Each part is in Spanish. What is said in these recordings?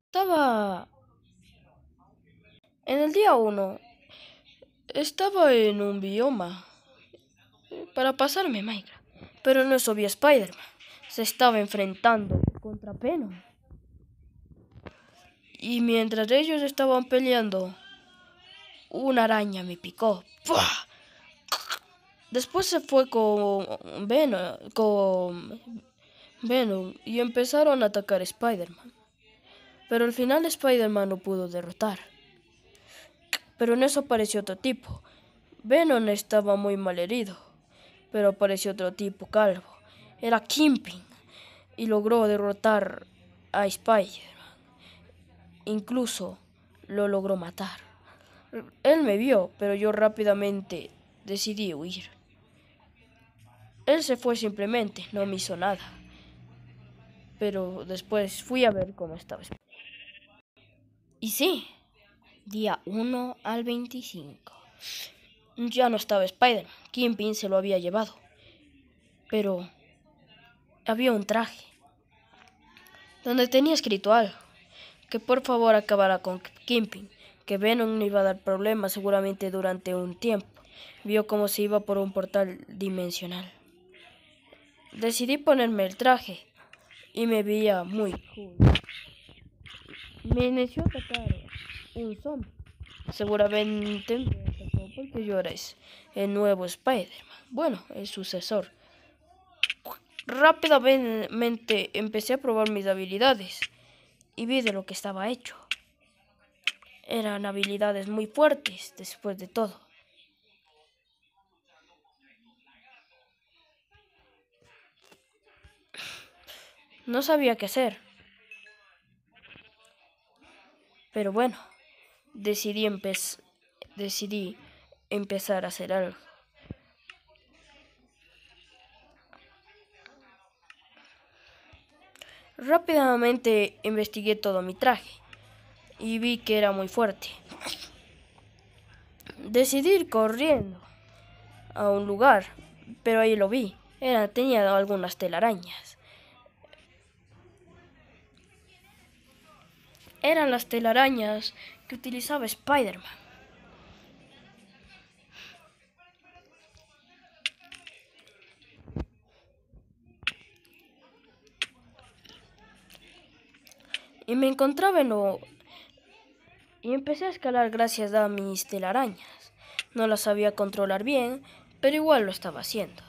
Estaba en el día 1, estaba en un bioma para pasarme Minecraft, pero no eso vi a Spider-Man. Se estaba enfrentando contra Venom. Y mientras ellos estaban peleando, una araña me picó. ¡Fua! Después se fue con Venom y empezaron a atacar a Spider-Man. Pero al final Spider-Man lo pudo derrotar. Pero en eso apareció otro tipo. Venom estaba muy mal herido, pero apareció otro tipo calvo. Era Kingpin y logró derrotar a Spider-Man. Incluso lo logró matar. Él me vio, pero yo rápidamente decidí huir. Él se fue simplemente, no me hizo nada. Pero después fui a ver cómo estaba. Y sí, día 1 al 25. Ya no estaba Spider-Man. Kingpin se lo había llevado. Pero había un traje donde tenía escrito algo. Que por favor acabara con Kingpin. Que Venom no iba a dar problemas seguramente durante un tiempo. Vio cómo se iba por un portal dimensional. Decidí ponerme el traje y me veía muy cool. Me inició a atacar un zombie. Seguramente me atacó porque yo era el nuevo Spider-Man. Bueno, el sucesor. Rápidamente empecé a probar mis habilidades y vi de lo que estaba hecho. Eran habilidades muy fuertes después de todo. No sabía qué hacer. Pero bueno, decidí empezar a hacer algo. Rápidamente investigué todo mi traje y vi que era muy fuerte. Decidí ir corriendo a un lugar, pero ahí lo vi. Tenía algunas telarañas. Eran las telarañas que utilizaba Spider-Man. Y me encontraba y empecé a escalar gracias a mis telarañas. No las sabía controlar bien, pero igual lo estaba haciendo.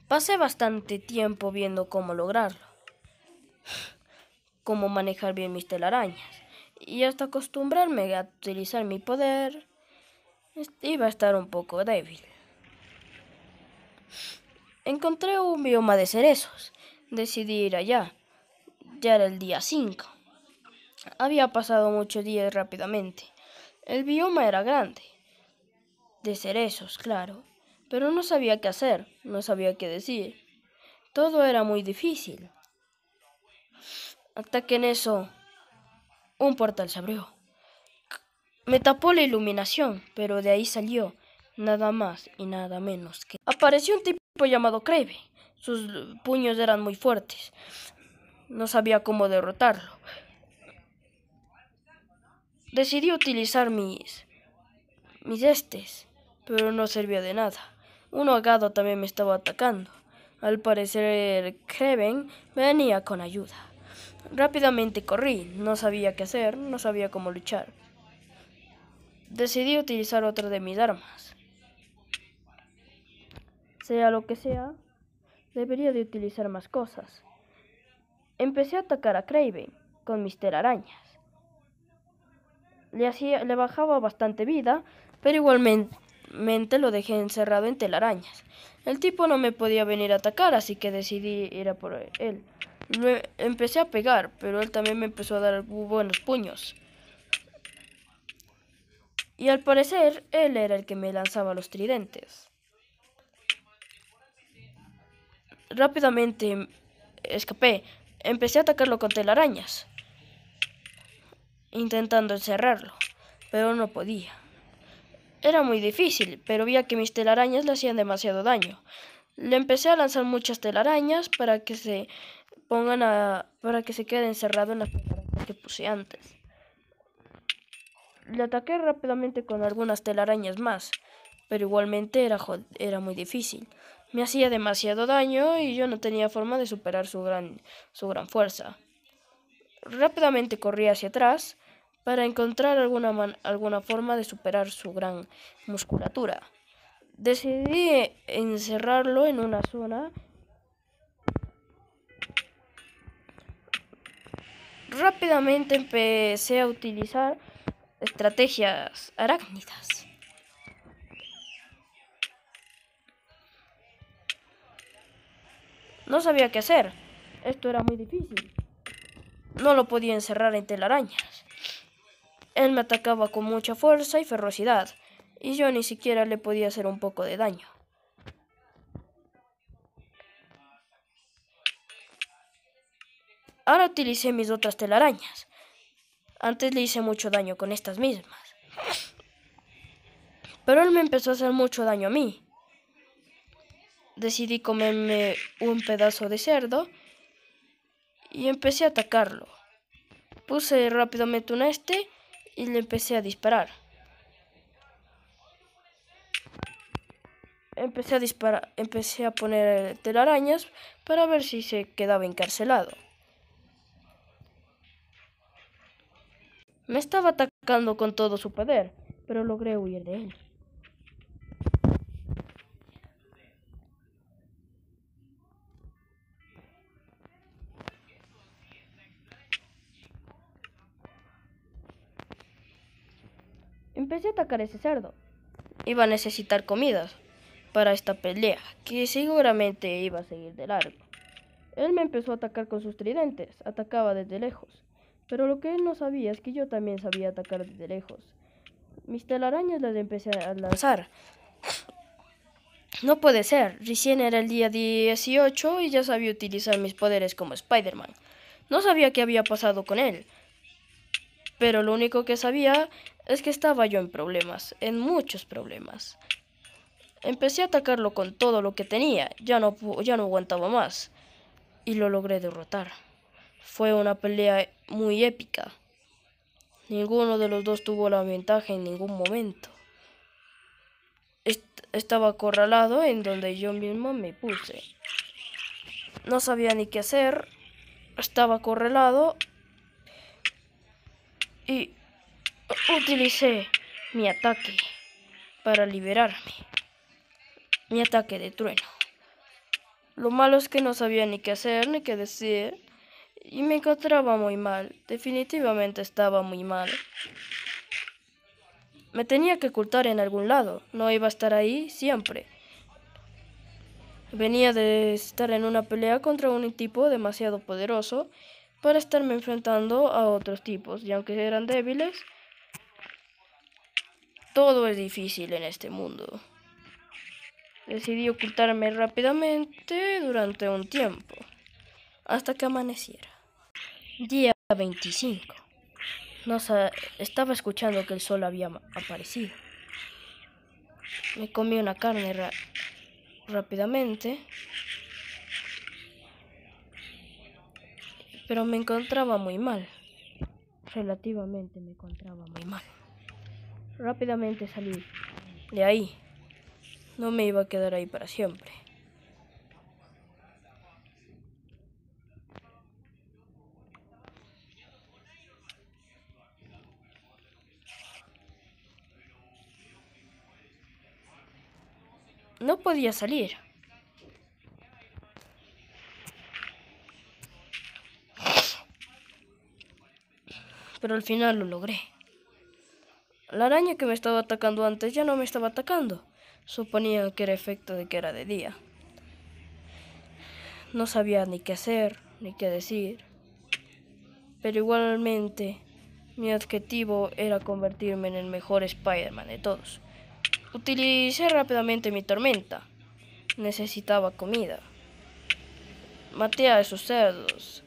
Pasé bastante tiempo viendo cómo lograrlo, cómo manejar bien mis telarañas, y hasta acostumbrarme a utilizar mi poder, iba a estar un poco débil. Encontré un bioma de cerezos. Decidí ir allá. Ya era el día 5. Había pasado muchos días rápidamente. El bioma era grande, de cerezos, claro, pero no sabía qué hacer, no sabía qué decir. Todo era muy difícil. Hasta que en eso, un portal se abrió. Me tapó la iluminación, pero de ahí salió nada más y nada menos que... Apareció un tipo llamado Kraven. Sus puños eran muy fuertes. No sabía cómo derrotarlo. Decidí utilizar mis pero no servía de nada. Un ahogado también me estaba atacando. Al parecer, Kraven venía con ayuda. Rápidamente corrí, no sabía qué hacer, no sabía cómo luchar. Decidí utilizar otra de mis armas. Sea lo que sea, debería de utilizar más cosas. Empecé a atacar a Kraven con mis telarañas. Le bajaba bastante vida, pero igualmente lo dejé encerrado en telarañas. El tipo no me podía venir a atacar, así que decidí ir a por él. Empecé a pegar, pero él también me empezó a dar buenos puños. Y al parecer, él era el que me lanzaba los tridentes. Rápidamente escapé. Empecé a atacarlo con telarañas. intentando encerrarlo, pero no podía. Era muy difícil, pero veía que mis telarañas le hacían demasiado daño. Le empecé a lanzar muchas telarañas para que se quede encerrado en las telarañas que puse antes. Le ataqué rápidamente con algunas telarañas más, pero igualmente era muy difícil. Me hacía demasiado daño y yo no tenía forma de superar su gran fuerza. Rápidamente corrí hacia atrás para encontrar alguna forma de superar su gran musculatura. Decidí encerrarlo en una zona. Rápidamente empecé a utilizar estrategias arácnidas. No sabía qué hacer. Esto era muy difícil. No lo podía encerrar en telarañas. Él me atacaba con mucha fuerza y ferocidad, y yo ni siquiera le podía hacer un poco de daño. Ahora utilicé mis otras telarañas. Antes le hice mucho daño con estas mismas. Pero él me empezó a hacer mucho daño a mí. Decidí comerme un pedazo de cerdo y empecé a atacarlo. Puse rápidamente un y le empecé a disparar. Empecé a poner telarañas para ver si se quedaba encarcelado. Me estaba atacando con todo su poder, pero logré huir de él. Empecé a atacar a ese cerdo. Iba a necesitar comidas para esta pelea, que seguramente iba a seguir de largo. Él me empezó a atacar con sus tridentes, atacaba desde lejos. Pero lo que él no sabía es que yo también sabía atacar desde lejos. Mis telarañas las empecé a lanzar. No puede ser, recién era el día 18 y ya sabía utilizar mis poderes como Spider-Man. No sabía qué había pasado con él, pero lo único que sabía es que estaba yo en problemas, en muchos problemas. Empecé a atacarlo con todo lo que tenía, ya no aguantaba más, y lo logré derrotar. Fue una pelea muy épica. Ninguno de los dos tuvo la ventaja en ningún momento. Estaba acorralado en donde yo mismo me puse. No sabía ni qué hacer. Estaba acorralado y utilicé mi ataque para liberarme. Mi ataque de trueno. Lo malo es que no sabía ni qué hacer ni qué decir y me encontraba muy mal. Definitivamente estaba muy mal. Me tenía que ocultar en algún lado. No iba a estar ahí siempre. Venía de estar en una pelea contra un tipo demasiado poderoso para estarme enfrentando a otros tipos. Y aunque eran débiles, todo es difícil en este mundo. Decidí ocultarme rápidamente durante un tiempo, hasta que amaneciera. Día 25. Estaba escuchando que el sol había aparecido. Me comí una carne rápidamente, pero me encontraba muy mal. Relativamente me encontraba muy mal. Rápidamente salí de ahí. No me iba a quedar ahí para siempre. No podía salir. Pero al final lo logré. La araña que me estaba atacando antes ya no me estaba atacando. Suponía que era efecto de que era de día. No sabía ni qué hacer, ni qué decir. Pero igualmente, mi objetivo era convertirme en el mejor Spider-Man de todos. Utilicé rápidamente mi tormenta. Necesitaba comida. Maté a esos cerdos.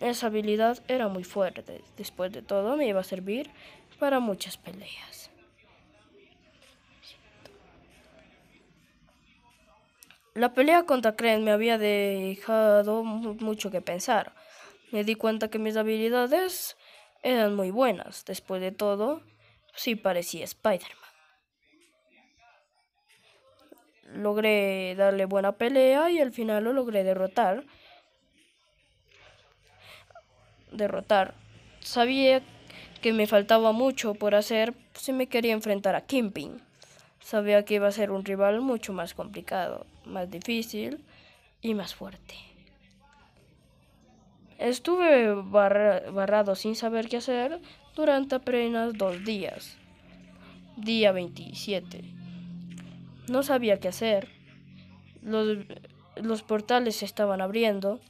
Esa habilidad era muy fuerte. Después de todo, me iba a servir para muchas peleas. La pelea contra Kren me había dejado mucho que pensar. Me di cuenta que mis habilidades eran muy buenas. Después de todo, sí parecía Spider-Man. Logré darle buena pelea y al final lo logré derrotar. Sabía que me faltaba mucho por hacer si me quería enfrentar a Kingpin. Sabía que iba a ser un rival mucho más complicado, más difícil y más fuerte. Estuve barrado sin saber qué hacer durante apenas 2 días. Día 27. No sabía qué hacer. Los portales se estaban abriendo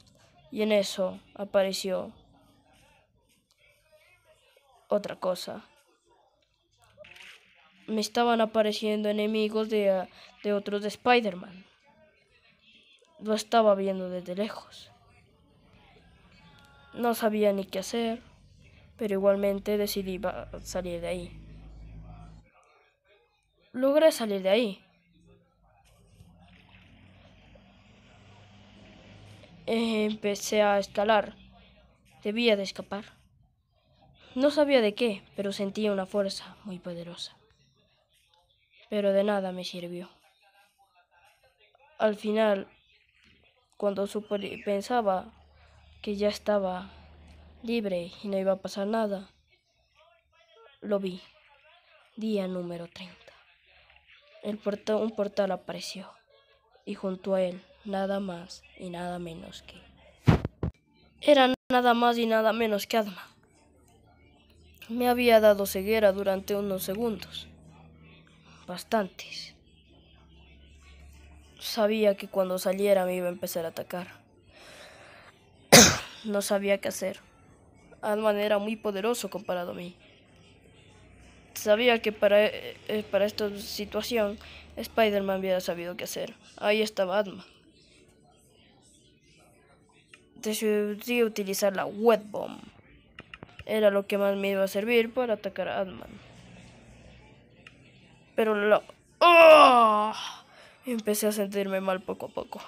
y en eso apareció otra cosa. Me estaban apareciendo enemigos de otros de Spider-Man. Lo estaba viendo desde lejos. No sabía ni qué hacer, pero igualmente decidí salir de ahí. Logré salir de ahí. Empecé a escalar. Debía de escapar. No sabía de qué, pero sentía una fuerza muy poderosa. Pero de nada me sirvió. Al final, cuando pensaba que ya estaba libre y no iba a pasar nada, lo vi. Día número 30. Un portal apareció y junto a él nada más y nada menos que... Era nada más y nada menos que Adma. Me había dado ceguera durante unos segundos. Bastantes. Sabía que cuando saliera me iba a empezar a atacar. No sabía qué hacer. Ant-Man era muy poderoso comparado a mí. Sabía que para esta situación Spider-Man hubiera sabido qué hacer. Ahí estaba Ant-Man. Decidí utilizar la Web Bomb. Era lo que más me iba a servir para atacar a Ant-Man. Pero ¡oh! Empecé a sentirme mal poco a poco.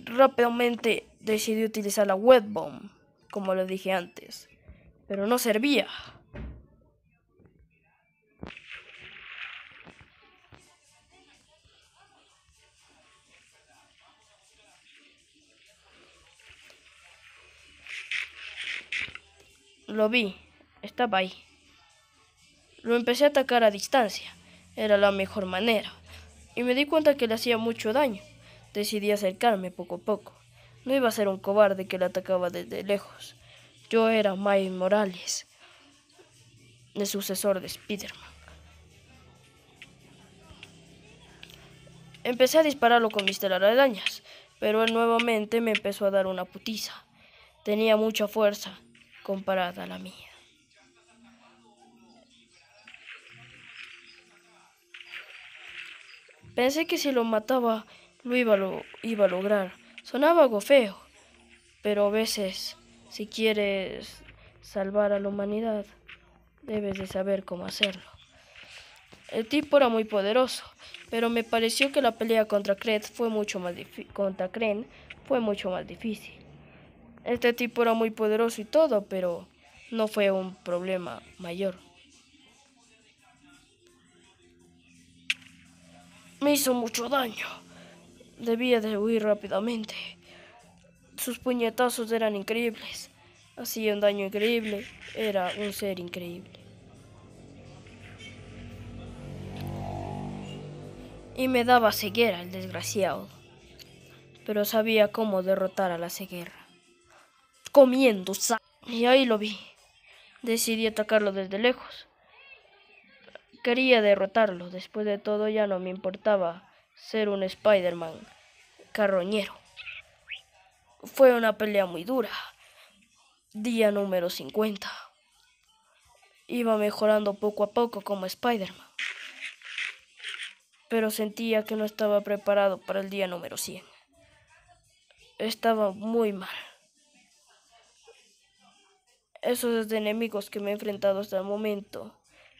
Rápidamente decidí utilizar la Web Bomb, como lo dije antes, pero no servía. Lo vi, estaba ahí. Lo empecé a atacar a distancia, era la mejor manera, y me di cuenta que le hacía mucho daño. Decidí acercarme poco a poco. No iba a ser un cobarde que le atacaba desde lejos. Yo era Miles Morales, el sucesor de Spider-Man. Empecé a dispararlo con mis telarañas, pero él nuevamente me empezó a dar una putiza. Tenía mucha fuerza comparada a la mía. Pensé que si lo mataba lo iba a lograr. Sonaba algo feo, pero a veces, si quieres salvar a la humanidad, debes de saber cómo hacerlo. El tipo era muy poderoso, pero me pareció que la pelea contra Kren fue mucho más difícil. Este tipo era muy poderoso y todo, pero no fue un problema mayor. Me hizo mucho daño. Debía de huir rápidamente. Sus puñetazos eran increíbles. Hacía un daño increíble. Era un ser increíble. Y me daba ceguera el desgraciado. Pero sabía cómo derrotar a la ceguera. Comiendo sangre. Y ahí lo vi. Decidí atacarlo desde lejos. Quería derrotarlo. Después de todo ya no me importaba ser un Spider-Man carroñero. Fue una pelea muy dura. Día número 50. Iba mejorando poco a poco como Spider-Man. Pero sentía que no estaba preparado para el día número 100. estaba muy mal. Esos enemigos que me he enfrentado hasta el momento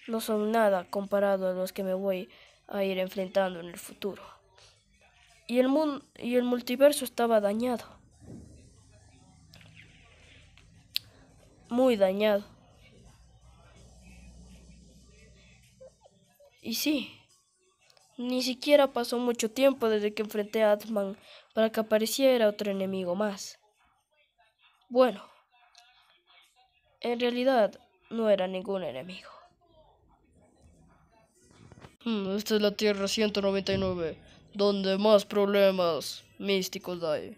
no son nada comparado a los que me voy a ir enfrentando en el futuro. Y el multiverso estaba dañado, muy dañado. Y sí, ni siquiera pasó mucho tiempo desde que enfrenté a Ant-Man para que apareciera otro enemigo más. Bueno, en realidad no era ningún enemigo. Esta es la Tierra 199, donde más problemas místicos hay.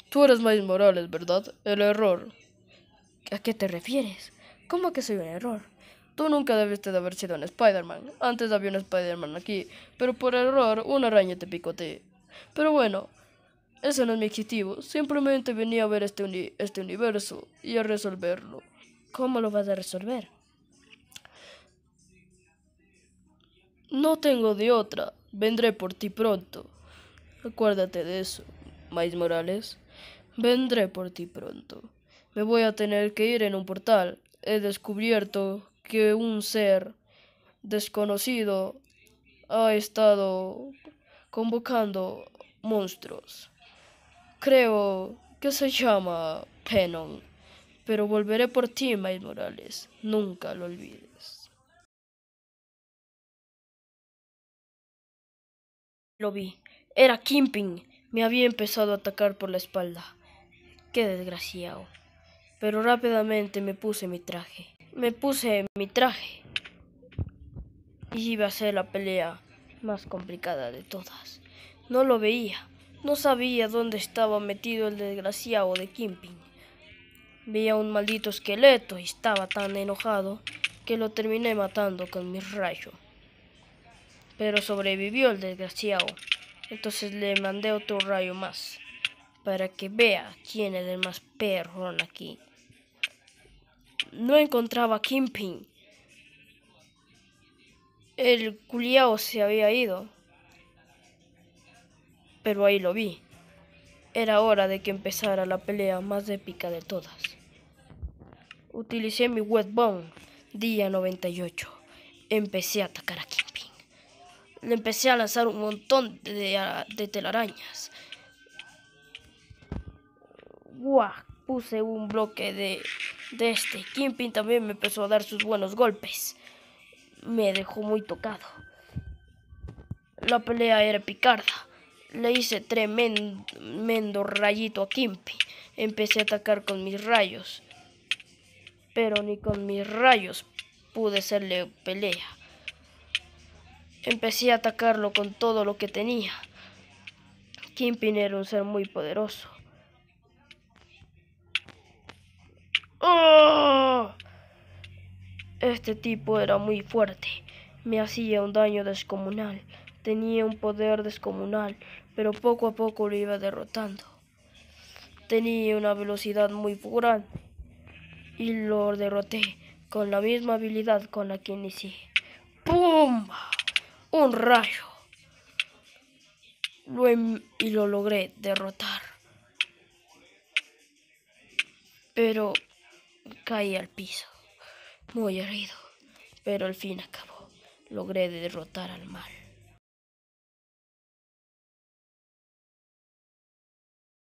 Tú eres Miles Morales, ¿verdad? El error. ¿A qué te refieres? ¿Cómo que soy un error? Tú nunca debiste de haber sido un Spider-Man. Antes había un Spider-Man aquí, pero por error una araña te picó a ti. Pero bueno, ese no es mi objetivo. Simplemente venía a ver este universo y a resolverlo. ¿Cómo lo vas a resolver? No tengo de otra. Vendré por ti pronto. Acuérdate de eso, Miles Morales. Vendré por ti pronto. Me voy a tener que ir en un portal. He descubierto que un ser desconocido ha estado convocando monstruos. Creo que se llama Venom. Pero volveré por ti, Miles Morales. Nunca lo olvides. Lo vi. Era Kingpin. Me había empezado a atacar por la espalda. Qué desgraciado. Pero rápidamente me puse mi traje. Y iba a ser la pelea más complicada de todas. No lo veía. No sabía dónde estaba metido el desgraciado de Kingpin. Veía un maldito esqueleto y estaba tan enojado que lo terminé matando con mi rayo. Pero sobrevivió el desgraciado. Entonces le mandé otro rayo más para que vea quién es el más perrón aquí. No encontraba a Kingpin. El culiao se había ido. Pero ahí lo vi. Era hora de que empezara la pelea más épica de todas. Utilicé mi Web Bomb, día 98. Empecé a atacar a Kingpin. Le empecé a lanzar un montón de telarañas. ¡Guau! Puse un bloque de este. Kingpin también me empezó a dar sus buenos golpes. Me dejó muy tocado. La pelea era picarda. Le hice tremendo rayito a Kingpin. Empecé a atacar con mis rayos. Pero ni con mis rayos pude hacerle pelea. Empecé a atacarlo con todo lo que tenía. Kingpin era un ser muy poderoso. ¡Oh! Este tipo era muy fuerte. Me hacía un daño descomunal. Tenía un poder descomunal, pero poco a poco lo iba derrotando. Tenía una velocidad muy grande y lo derroté con la misma habilidad con la que inicié. ¡Pum! Un rayo. Y lo logré derrotar. Pero caí al piso, muy herido. Pero al fin acabó. Logré derrotar al mal.